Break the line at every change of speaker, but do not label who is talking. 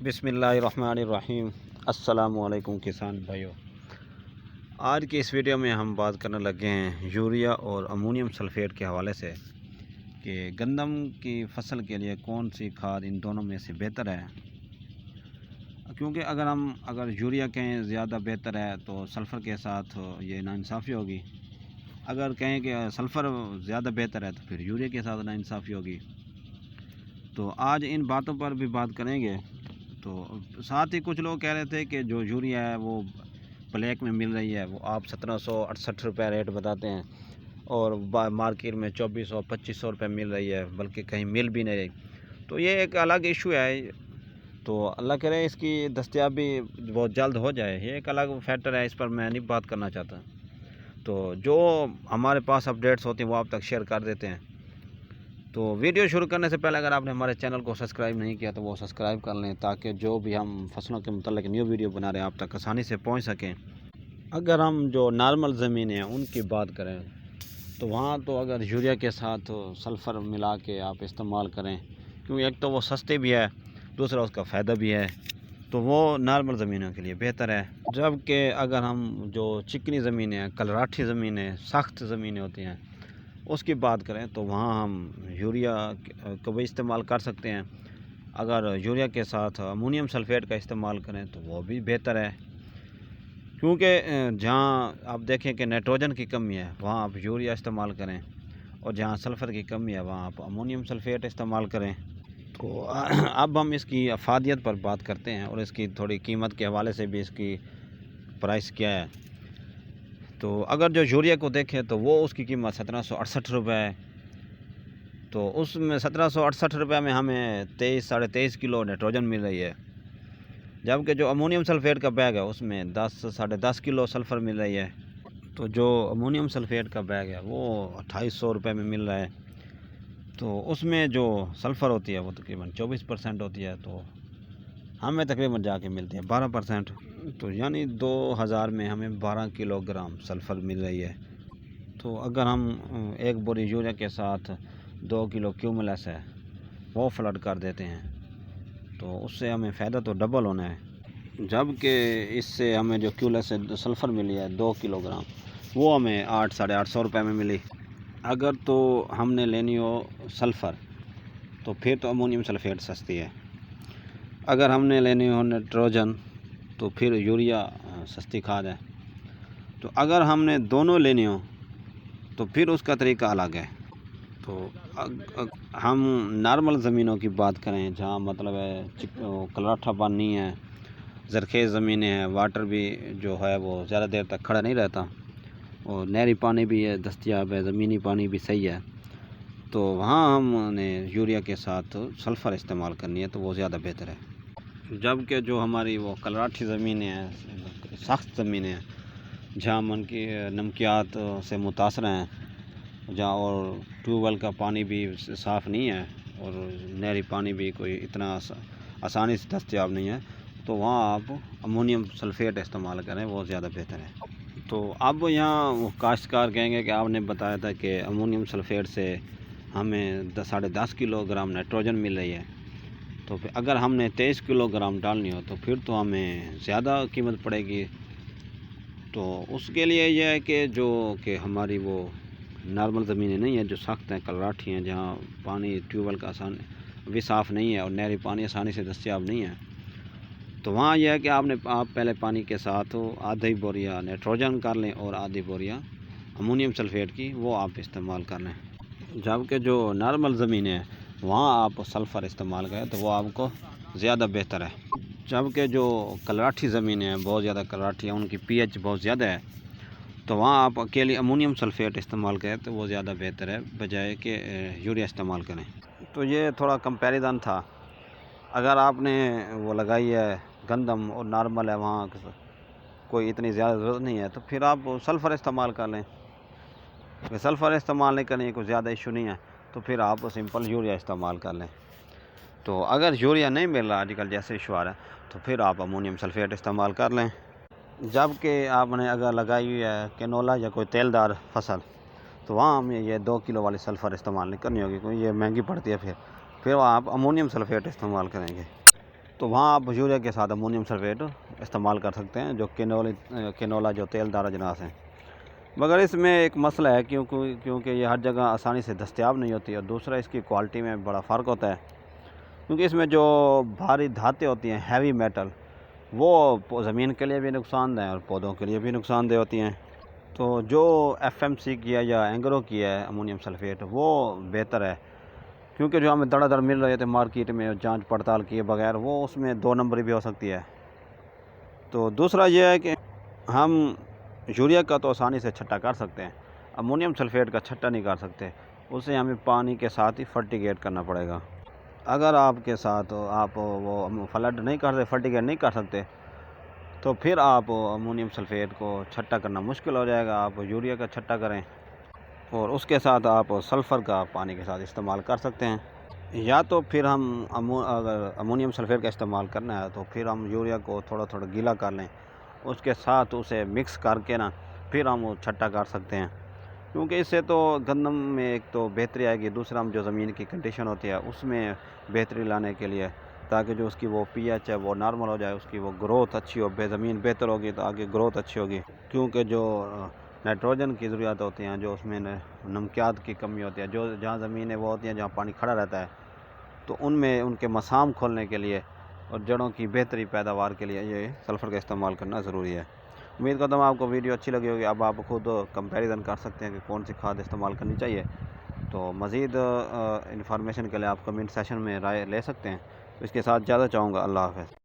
بسم اللہ الرحمن الرحیم۔ السلام علیکم کسان بھائیو، آج کی اس ویڈیو میں ہم بات کرنے لگے ہیں یوریا اور امونیم سلفیٹ کے حوالے سے کہ گندم کی فصل کے لیے کون سی کھاد ان دونوں میں سے بہتر ہے، کیونکہ اگر یوریا کہیں زیادہ بہتر ہے تو سلفر کے ساتھ یہ ناانصافی ہوگی، اگر کہیں کہ سلفر زیادہ بہتر ہے تو پھر یوریا کے ساتھ ناانصافی ہوگی۔ تو آج ان باتوں پر بھی بات کریں گے۔ تو ساتھ ہی کچھ لوگ کہہ رہے تھے کہ جو یوریا ہے وہ بلیک میں مل رہی ہے، وہ آپ 1768 روپے ریٹ بتاتے ہیں اور مارکیٹ میں 2400-2500 روپے مل رہی ہے، بلکہ کہیں مل بھی نہیں رہی۔ تو یہ ایک الگ ایشو ہے، تو اللہ کرے اس کی دستیابی بہت جلد ہو جائے، یہ ایک الگ فیکٹر ہے، اس پر میں نہیں بات کرنا چاہتا۔ تو جو ہمارے پاس اپڈیٹس ہوتی ہیں وہ آپ تک شیئر کر دیتے ہیں۔ تو ویڈیو شروع کرنے سے پہلے اگر آپ نے ہمارے چینل کو سبسکرائب نہیں کیا تو وہ سبسکرائب کر لیں، تاکہ جو بھی ہم فصلوں کے متعلق نیو ویڈیو بنا رہے ہیں آپ تک آسانی سے پہنچ سکیں۔ اگر ہم جو نارمل زمینیں ہیں ان کی بات کریں تو وہاں تو اگر یوریا کے ساتھ سلفر ملا کے آپ استعمال کریں، کیونکہ ایک تو وہ سستے بھی ہے، دوسرا اس کا فائدہ بھی ہے، تو وہ نارمل زمینوں کے لیے بہتر ہے۔ جبکہ اگر ہم جو چکنی زمینیں ہیں، کلراٹھی زمینیں، سخت زمینیں ہوتی ہیں، اس کی بات کریں تو وہاں ہم یوریا کو بھی استعمال کر سکتے ہیں۔ اگر یوریا کے ساتھ امونیم سلفیٹ کا استعمال کریں تو وہ بھی بہتر ہے، کیونکہ جہاں آپ دیکھیں کہ نائٹروجن کی کمی ہے وہاں آپ یوریا استعمال کریں، اور جہاں سلفر کی کمی ہے وہاں آپ امونیم سلفیٹ استعمال کریں۔ تو اب ہم اس کی افادیت پر بات کرتے ہیں اور اس کی تھوڑی قیمت کے حوالے سے بھی اس کی پرائس کیا ہے۔ تو اگر جو یوریا کو دیکھیں تو وہ اس کی قیمت 1768 روپے ہے، تو اس میں 1768 روپے میں ہمیں 23-23.5 کلو نائٹروجن مل رہی ہے، جبکہ جو امونیم سلفیٹ کا بیگ ہے اس میں 10-10.5 کلو سلفر مل رہی ہے۔ تو جو امونیم سلفیٹ کا بیگ ہے وہ 2800 روپے میں مل رہا ہے، تو اس میں جو سلفر ہوتی ہے وہ تقریباً 24% ہوتی ہے، تو ہمیں تقریباً جا کے ملتی ہے 12%، تو یعنی 2000 میں ہمیں 12 کلو گرام سلفر مل رہی ہے۔ تو اگر ہم ایک بوری یوریا کے ساتھ 2 کلو کیوملس ہے وہ فلڈ کر دیتے ہیں تو اس سے ہمیں فائدہ تو ڈبل ہونا ہے، جبکہ اس سے ہمیں جو کیوملس سے سلفر ملی ہے 2 کلو گرام وہ ہمیں 800-850 روپے میں ملی۔ اگر تو ہم نے لینی ہو سلفر تو پھر تو امونیم سلفیٹ سستی ہے، اگر ہم نے لینی ہو نائٹروجن تو پھر یوریا سستی کھاد ہے، تو اگر ہم نے دونوں لینی ہو تو پھر اس کا طریقہ الگ ہے۔ تو ہم نارمل زمینوں کی بات کریں جہاں مطلب ہے کلراٹھا پانی ہے، زرخیز زمینیں ہیں، واٹر بھی جو ہے وہ زیادہ دیر تک کھڑا نہیں رہتا، اور نہری پانی بھی ہے دستیاب ہے، زمینی پانی بھی صحیح ہے، تو وہاں ہم نے یوریا کے ساتھ سلفر استعمال کرنی ہے تو وہ زیادہ بہتر ہے۔ جبکہ جو ہماری وہ کلراٹھی زمینیں ہیں، سخت زمینیں ہیں، جہاں نمکیات سے متاثر ہیں، جہاں اور ٹیوب ویل کا پانی بھی صاف نہیں ہے اور نہری پانی بھی کوئی اتنا آسانی سے دستیاب نہیں ہے، تو وہاں آپ امونیم سلفیٹ استعمال کریں، وہ زیادہ بہتر ہے۔ تو اب یہاں وہ کاشتکار کہیں گے کہ آپ نے بتایا تھا کہ امونیم سلفیٹ سے ہمیں 10.5 کلو گرام نائٹروجن مل رہی ہے، تو پھر اگر ہم نے 23 کلو گرام ڈالنی ہو تو پھر تو ہمیں زیادہ قیمت پڑے گی۔ تو اس کے لیے یہ ہے کہ ہماری وہ نارمل زمینیں نہیں ہیں جو سخت ہیں، کلراٹھی ہیں، جہاں پانی ٹیوب ویل کا بھی صاف نہیں ہے اور نہری پانی آسانی سے دستیاب نہیں ہے، تو وہاں یہ ہے کہ آپ پہلے پانی کے ساتھ آدھی بوریا نائٹروجن کر لیں اور آدھی بوریا امونیم سلفیٹ کی وہ آپ استعمال کر لیں، جبکہ جو نارمل زمینیں ہیں وہاں آپ سلفر استعمال کریں تو وہ آپ کو زیادہ بہتر ہے۔ جبکہ جو کلراٹھی زمینیں ہیں، بہت زیادہ کلراٹھی ہیں، ان کی پی ایچ بہت زیادہ ہے، تو وہاں آپ اکیلی امونیم سلفیٹ استعمال کریں تو وہ زیادہ بہتر ہے بجائے کہ یوریا استعمال کریں۔ تو یہ تھوڑا کمپیریزن تھا، اگر آپ نے وہ لگائی ہے گندم اور نارمل ہے وہاں کوئی اتنی زیادہ ضرورت نہیں ہے تو پھر آپ سلفر استعمال کر لیں، اگر سلفر استعمال نہیں کریں کوئی زیادہ ایشو نہیں ہے تو پھر آپ سمپل یوریا استعمال کر لیں۔ تو اگر یوریا نہیں مل رہا آج کل جیسے ایشو آ رہا ہے تو پھر آپ امونیم سلفیٹ استعمال کر لیں۔ جبکہ آپ نے اگر لگائی ہوئی ہے کینولا یا کوئی تیل دار فصل تو وہاں ہمیں یہ 2 کلو والی سلفر استعمال نہیں کرنی ہوگی، کیونکہ یہ مہنگی پڑتی ہے، پھر وہ آپ امونیم سلفیٹ استعمال کریں گے۔ تو وہاں آپ یوریا کے ساتھ امونیم سلفیٹ استعمال کر سکتے ہیں، جو کینولا جو تیل دار اجناس ہیں۔ مگر اس میں ایک مسئلہ ہے کیونکہ یہ ہر جگہ آسانی سے دستیاب نہیں ہوتی، اور دوسرا اس کی کوالٹی میں بڑا فرق ہوتا ہے، کیونکہ اس میں جو بھاری دھاتیں ہوتی ہیں، ہیوی میٹل، وہ زمین کے لیے بھی نقصان دہ اور پودوں کے لیے بھی نقصان دہ ہوتی ہیں۔ تو جو FMC کی ہے یا اینگرو کی ہے امونیم سلفیٹ، وہ بہتر ہے، کیونکہ جو ہمیں دڑا دڑ مل رہے تھے مارکیٹ میں جانچ پڑتال کیے بغیر، وہ اس میں 2 نمبری بھی ہو سکتی ہے۔ تو دوسرا یہ ہے کہ ہم یوریا کا تو آسانی سے چھٹا کر سکتے ہیں، امونیم سلفیٹ کا چھٹا نہیں کر سکتے، اسے ہمیں پانی کے ساتھ ہی فرٹیگیٹ کرنا پڑے گا۔ اگر آپ کے ساتھ آپ وہ فلڈ نہیں کرتے، فرٹیگیٹ نہیں کر سکتے، تو پھر آپ امونیم سلفیٹ کو چھٹا کرنا مشکل ہو جائے گا۔ آپ یوریا کا چھٹا کریں اور اس کے ساتھ آپ سلفر کا پانی کے ساتھ استعمال کر سکتے ہیں، یا تو پھر ہم اگر امونیم سلفیٹ کا استعمال کرنا ہے تو پھر ہم یوریا کو تھوڑا تھوڑا گیلا کر لیں، اس کے ساتھ اسے مکس کر کے پھر ہم وہ چھٹا کر سکتے ہیں، کیونکہ اس سے تو گندم میں ایک تو بہتری آئے گی، دوسرا ہم جو زمین کی کنڈیشن ہوتی ہے اس میں بہتری لانے کے لیے، تاکہ جو اس کی وہ PH ہے وہ نارمل ہو جائے، اس کی وہ گروتھ اچھی ہو، زمین بہتر ہوگی تو آگے گروتھ اچھی ہوگی، کیونکہ جو نائٹروجن کی ضروریات ہوتی ہیں، جو اس میں نمکیات کی کمی ہوتی ہے، جو جہاں زمینیں وہ ہوتی ہیں جہاں پانی کھڑا رہتا ہے، تو ان میں ان کے مسام کھولنے کے لیے اور جڑوں کی بہتری پیداوار کے لیے یہ سلفر کا استعمال کرنا ضروری ہے۔ امید کرتا ہوں آپ کو ویڈیو اچھی لگی ہوگی۔ اب آپ خود کمپیریزن کر سکتے ہیں کہ کون سی کھاد استعمال کرنی چاہیے۔ تو مزید انفارمیشن کے لیے آپ کمنٹ سیشن میں رائے لے سکتے ہیں۔ تو اس کے ساتھ زیادہ چاہوں گا۔ اللہ حافظ۔